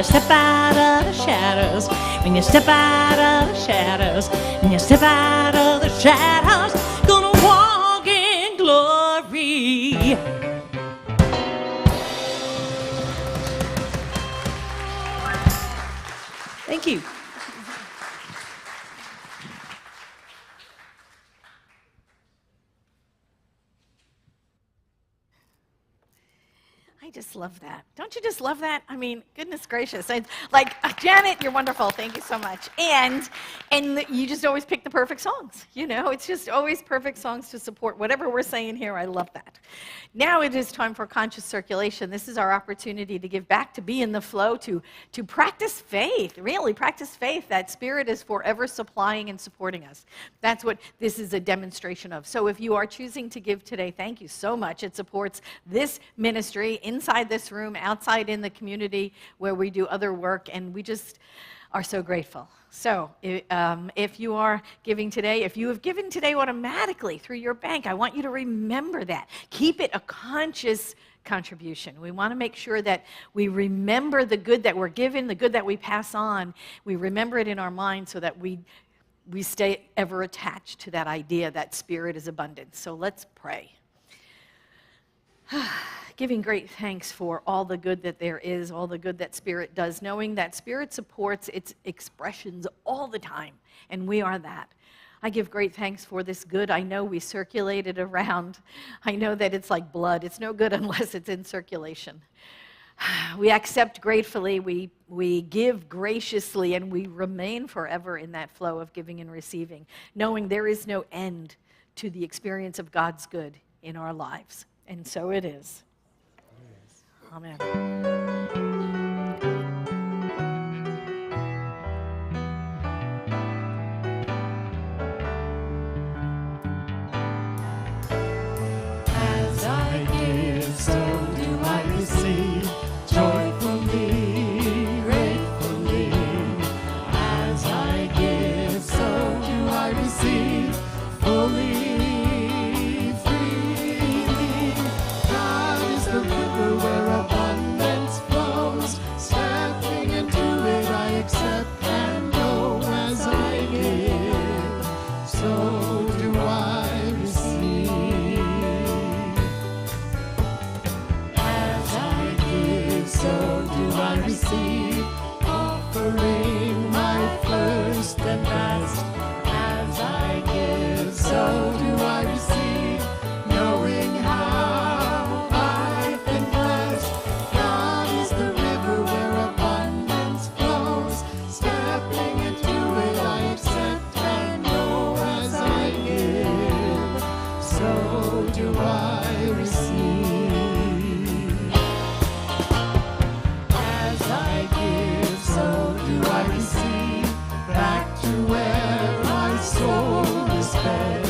you step out of the shadows, when you step out of the shadows, when you step out of the shadows, gonna walk in glory. Thank you. I just love that. Don't you just love that? I mean, goodness gracious. Like, Janet, you're wonderful. Thank you so much. And you just always pick the perfect songs. You know, it's just always perfect songs to support whatever we're saying here. I love that. Now it is time for conscious circulation. This is our opportunity to give back, to be in the flow, to practice faith, really practice faith that Spirit is forever supplying and supporting us. That's what this is a demonstration of. So if you are choosing to give today, thank you so much. It supports this ministry inside this room, outside in the community where we do other work, and we just are so grateful. So if you are giving today, if you have given today automatically through your bank, I want you to remember that. Keep it a conscious contribution. We want to make sure that we remember the good that we're given, the good that we pass on. We remember it in our mind so that we stay ever attached to that idea that Spirit is abundant. So let's pray. Giving great thanks for all the good that there is, all the good that Spirit does, knowing that Spirit supports its expressions all the time, and we are that. I give great thanks for this good. I know we circulate it around. I know that it's like blood. It's no good unless it's in circulation. We accept gratefully, we give graciously, and we remain forever in that flow of giving and receiving, knowing there is no end to the experience of God's good in our lives. And so it is. Amen. As I give, so do I receive, joyfully, gratefully. As I give, so do I receive, fully. Offering my first and best. As I give, so do I receive, knowing how I've been blessed. God is the river where abundance flows. Stepping into it, I accept and know. As I give, so do I receive. So do I receive back to where my soul is fed.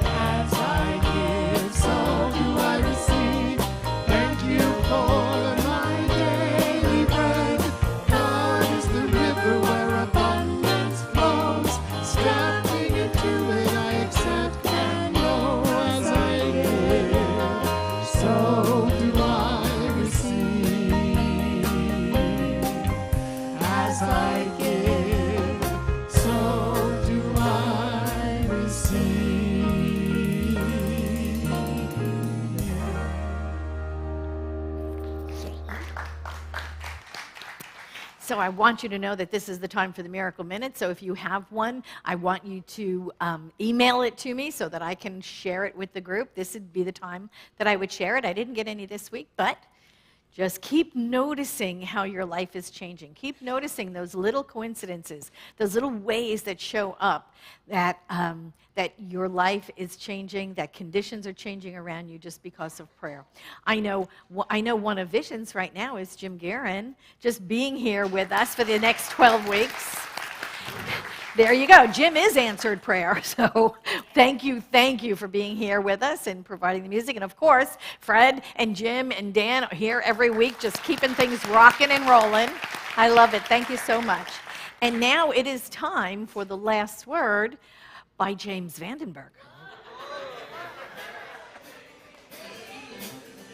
As I give, so do I receive. Thank you for my daily bread. God is the river where abundance flows. Stepping into it, I accept and know. As I give, so do I receive. As I give, so do I receive. So I want you to know that this is the time for the Miracle Minute. So if you have one, I want you to email it to me so that I can share it with the group. This would be the time that I would share it. I didn't get any this week, but just keep noticing how your life is changing. Keep noticing those little coincidences, those little ways that show up that, that your life is changing, that conditions are changing around you just because of prayer. I know one of Visions right now is Jim Guerin, just being here with us for the next 12 weeks. There you go. Jim is answered prayer. So thank you for being here with us and providing the music. And of course, Fred and Jim and Dan are here every week, just keeping things rocking and rolling. I love it. Thank you so much. And now it is time for the last word by James Vandenberg.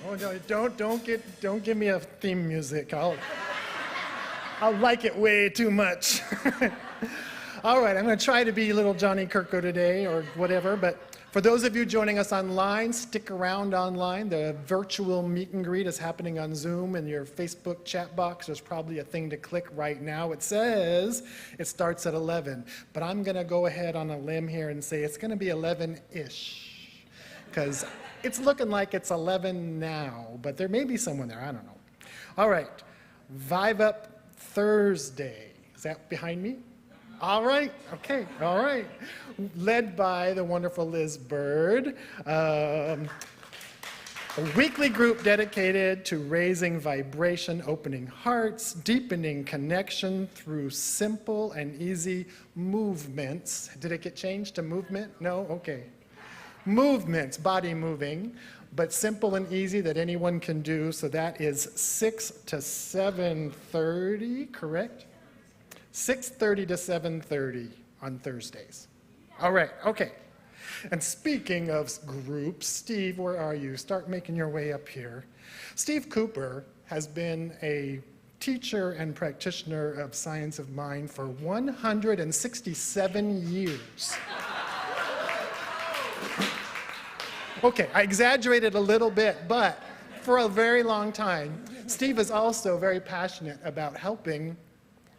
Oh no! Don't give me a theme music. I'll like it way too much. All right, I'm going to try to be little Johnny Kirko today or whatever, but for those of you joining us online, stick around online. The virtual meet and greet is happening on Zoom. In your Facebook chat box, there's probably a thing to click right now. It says it starts at 11, but I'm going to go ahead on a limb here and say it's going to be 11-ish, because it's looking like it's 11 now, but there may be someone there, I don't know. All right, Vive Up Thursday. Is that behind me? All right, okay, all right. Led by the wonderful Liz Bird. A weekly group dedicated to raising vibration, opening hearts, deepening connection through simple and easy movements. Did it get changed to movement? No? Okay. Movements, body moving, but simple and easy that anyone can do. So that is 6 to 7:30, correct? 6:30 to 7:30 on Thursdays. All right, okay. And speaking of groups, Steve, where are you? Start making your way up here. Steve Cooper has been a teacher and practitioner of science of mind for 167 years. Okay, I exaggerated a little bit, but for a very long time, Steve is also very passionate about helping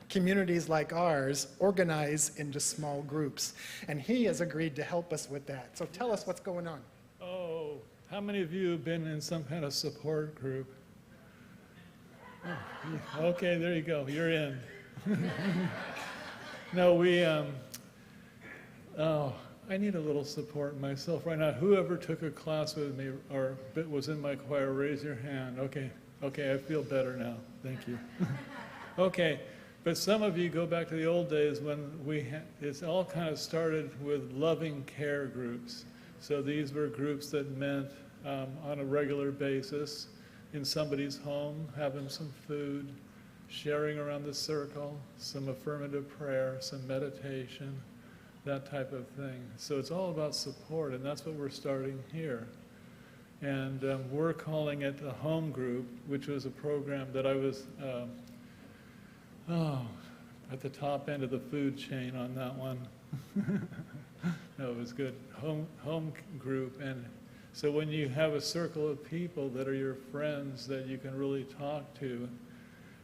communities like ours organize into small groups. And he has agreed to help us with that. So tell us what's going on. Oh, how many of you have been in some kind of support group? Oh, okay, there you go, you're in. No, I need a little support myself right now. Whoever took a class with me or was in my choir, raise your hand. Okay, I feel better now, thank you. Okay. But some of you go back to the old days when it's all kind of started with loving care groups. So these were groups that met on a regular basis in somebody's home, having some food, sharing around the circle, some affirmative prayer, some meditation, that type of thing. So it's all about support, and that's what we're starting here. And we're calling it a home group, which was a program that I was at the top end of the food chain on that one. No, it was good. Home group. And so when you have a circle of people that are your friends that you can really talk to,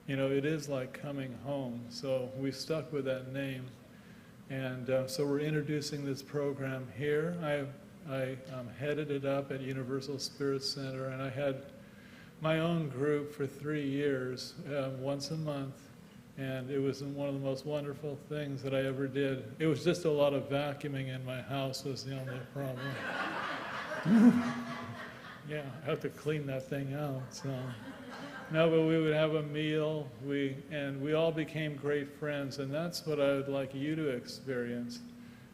you know, it is like coming home. So we stuck with that name. And so we're introducing this program here. I headed it up at Universal Spirit Center, and I had my own group for 3 years, once a month. And it was one of the most wonderful things that I ever did. It was just a lot of vacuuming in my house was the only problem. Yeah, I have to clean that thing out. So, no, but we would have a meal. We all became great friends, and that's what I would like you to experience.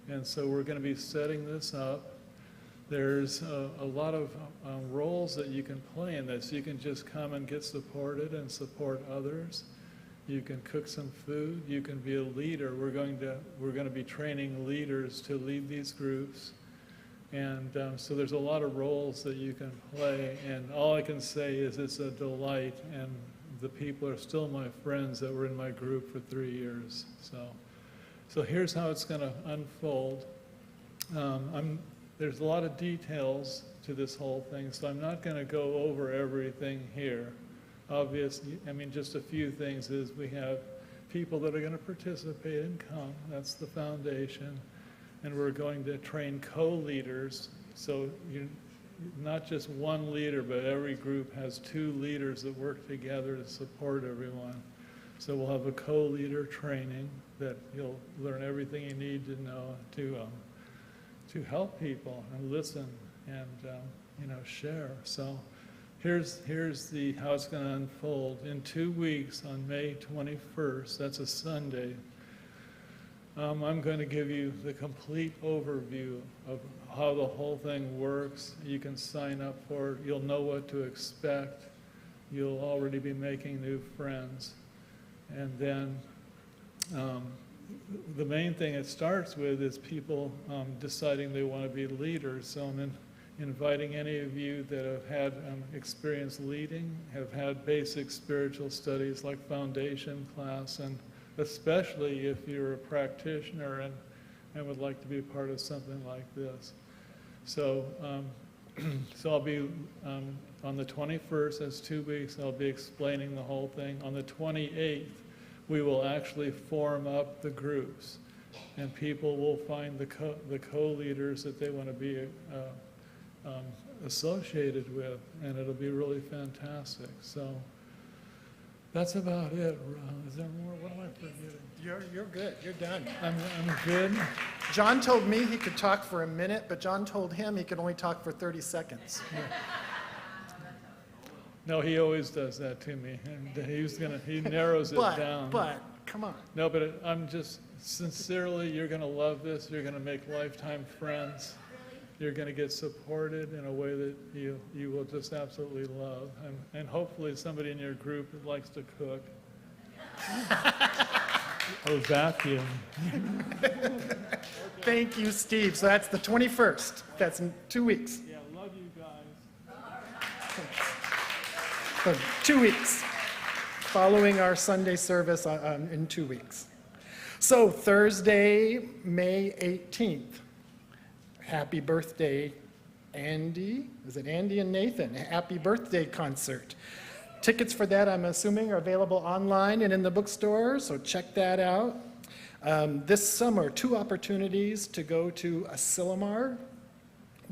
And so we're going to be setting this up. There's a lot of roles that you can play in this. You can just come and get supported and support others. You can cook some food. You can be a leader. We're going to be training leaders to lead these groups, and so there's a lot of roles that you can play. And all I can say is it's a delight, and the people are still my friends that were in my group for 3 years. So here's how it's going to unfold. There's a lot of details to this whole thing, so I'm not going to go over everything here. Obviously, I mean, just a few things is we have people that are going to participate and come. That's the foundation. And we're going to train co-leaders. So you're not just one leader, but every group has 2 leaders that work together to support everyone. So we'll have a co-leader training that you'll learn everything you need to know to help people and listen and share. So here's how it's going to unfold. In 2 weeks, on May 21st, that's a Sunday, I'm going to give you the complete overview of how the whole thing works. You can sign up for it. You'll know what to expect. You'll already be making new friends. And then the main thing it starts with is people deciding they want to be leaders. So I'm inviting any of you that have had experience leading, have had basic spiritual studies like foundation class, and especially if you're a practitioner and would like to be a part of something like this. So, so I'll be on the 21st, that's 2 weeks, I'll be explaining the whole thing. On the 28th, we will actually form up the groups, and people will find the co-leaders that they want to be associated with, and it'll be really fantastic. So that's about it. Is there more? What am I forgetting? You're good. You're done. I'm good. John told me he could talk for a minute, but John told him he could only talk for 30 seconds. No, he always does that to me, and he narrows it down. But come on. No, but I'm just sincerely, you're going to love this. You're going to make lifetime friends. You're going to get supported in a way that you will just absolutely love. And hopefully somebody in your group that likes to cook. Or vacuum. Thank you, Steve. So that's the 21st. That's in 2 weeks. Yeah, love you guys. So 2 weeks, following our Sunday service in 2 weeks. So Thursday, May 18th. Happy birthday, Andy. Is it Andy and Nathan? Happy birthday concert. Tickets for that, I'm assuming, are available online and in the bookstore, so check that out. This summer, 2 opportunities to go to Asilomar.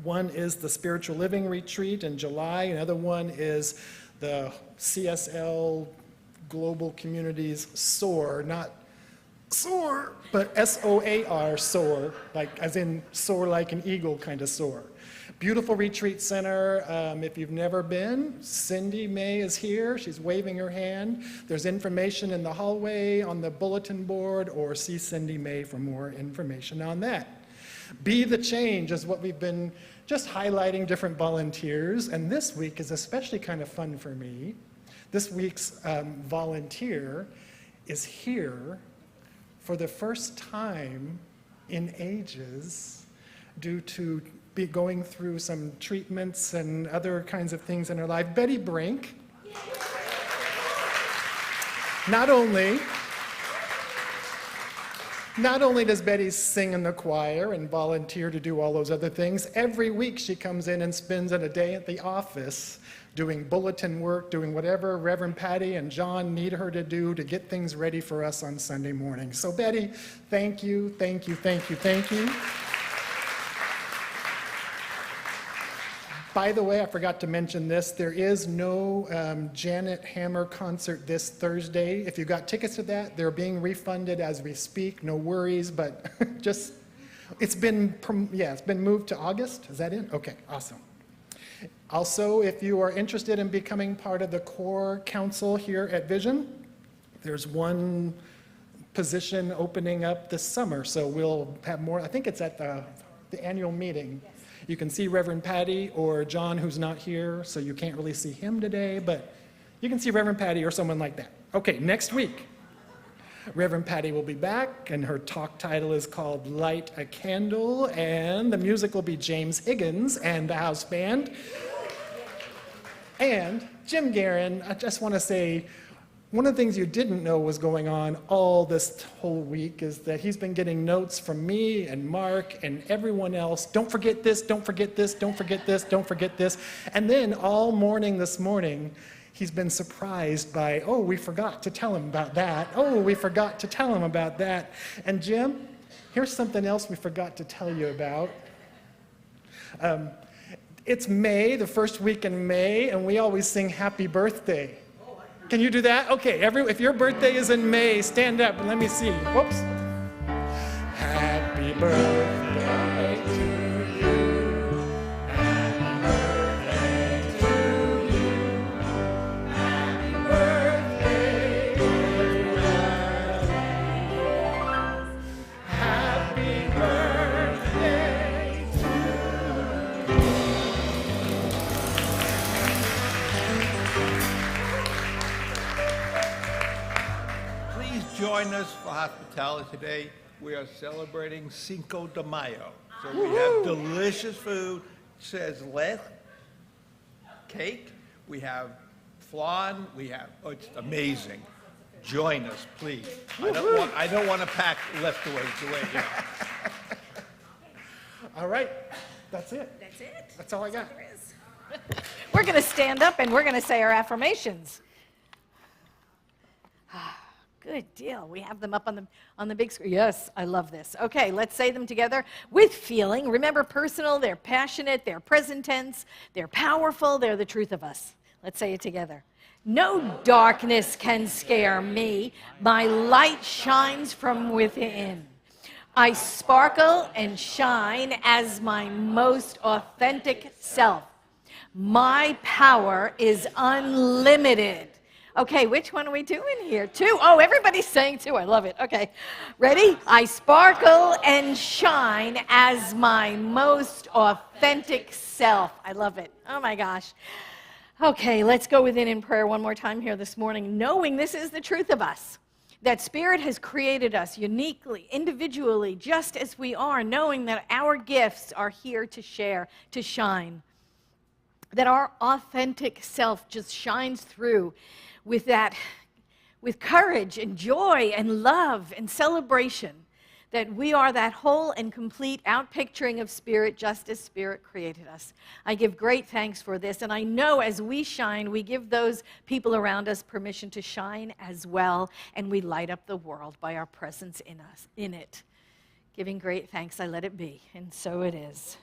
One is the Spiritual Living Retreat in July. Another one is the CSL Global Communities SOAR, not soar, but S-O-A-R, soar, like as in soar like an eagle kind of soar. Beautiful retreat center. If you've never been, Cindy May is here. She's waving her hand. There's information in the hallway on the bulletin board, or see Cindy May for more information on that. Be the Change is what we've been just highlighting different volunteers, and this week is especially kind of fun for me. This week's volunteer is here for the first time in ages due to be going through some treatments and other kinds of things in her life. Betty Brink. Not only does Betty sing in the choir and volunteer to do all those other things, every week she comes in and spends a day at the office doing bulletin work, doing whatever Reverend Patti and John need her to do to get things ready for us on Sunday morning. So Betty, thank you, thank you, thank you, thank you. By the way, I forgot to mention this, there is no Janet Hammer concert this Thursday. If you got tickets to that, they're being refunded as we speak, no worries, but just, it's been moved to August, is that it? Okay, awesome. Also, if you are interested in becoming part of the core council here at Vision, there's one position opening up this summer, so we'll have more. I think it's at the annual meeting. Yes. You can see Reverend Patti or John, who's not here, so you can't really see him today, but you can see Reverend Patti or someone like that. Okay, next week, Reverend Patti will be back, and her talk title is called Light a Candle, and the music will be James Higgins and the house band. And Jim Guerin, I just want to say, one of the things you didn't know was going on all this whole week is that he's been getting notes from me and Mark and everyone else. Don't forget this, don't forget this, don't forget this, don't forget this. And then all morning this morning, he's been surprised by, oh, we forgot to tell him about that. Oh, we forgot to tell him about that. And Jim, here's something else we forgot to tell you about. It's May, the first week in May, and we always sing happy birthday. Can you do that? Okay, if your birthday is in May, stand up and let me see. Whoops. Happy birthday to you. Happy birthday to you. Happy birthday, dear Alice. Happy birthday to you. Please join us for hospitality today. We are celebrating Cinco de Mayo. So we have delicious food says let cake. We have flan. Oh, it's amazing. Join us, please. I don't want to pack leftovers away. You know. All right, that's it. That's it. That's all I got. There is. We're going to stand up and we're going to say our affirmations. Good deal. We have them up on the big screen. Yes, I love this. Okay, let's say them together with feeling. Remember, personal, they're passionate, they're present tense, they're powerful, they're the truth of us. Let's say it together. No darkness can scare me. My light shines from within. I sparkle and shine as my most authentic self. My power is unlimited. Okay, which one are we doing here? 2. Oh, everybody's saying 2. I love it. Okay, ready? I sparkle and shine as my most authentic self. I love it. Oh my gosh. Okay, let's go within in prayer one more time here this morning, knowing this is the truth of us, that Spirit has created us uniquely, individually, just as we are, knowing that our gifts are here to share, to shine, that our authentic self just shines through with courage and joy and love and celebration, that we are that whole and complete outpicturing of Spirit just as Spirit created us. I give great thanks for this, and I know as we shine, we give those people around us permission to shine as well, and we light up the world by our presence in it. Giving great thanks, I let it be, and so it is.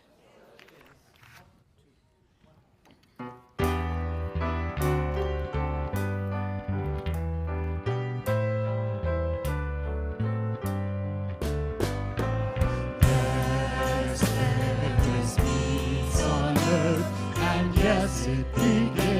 Yes, it begins.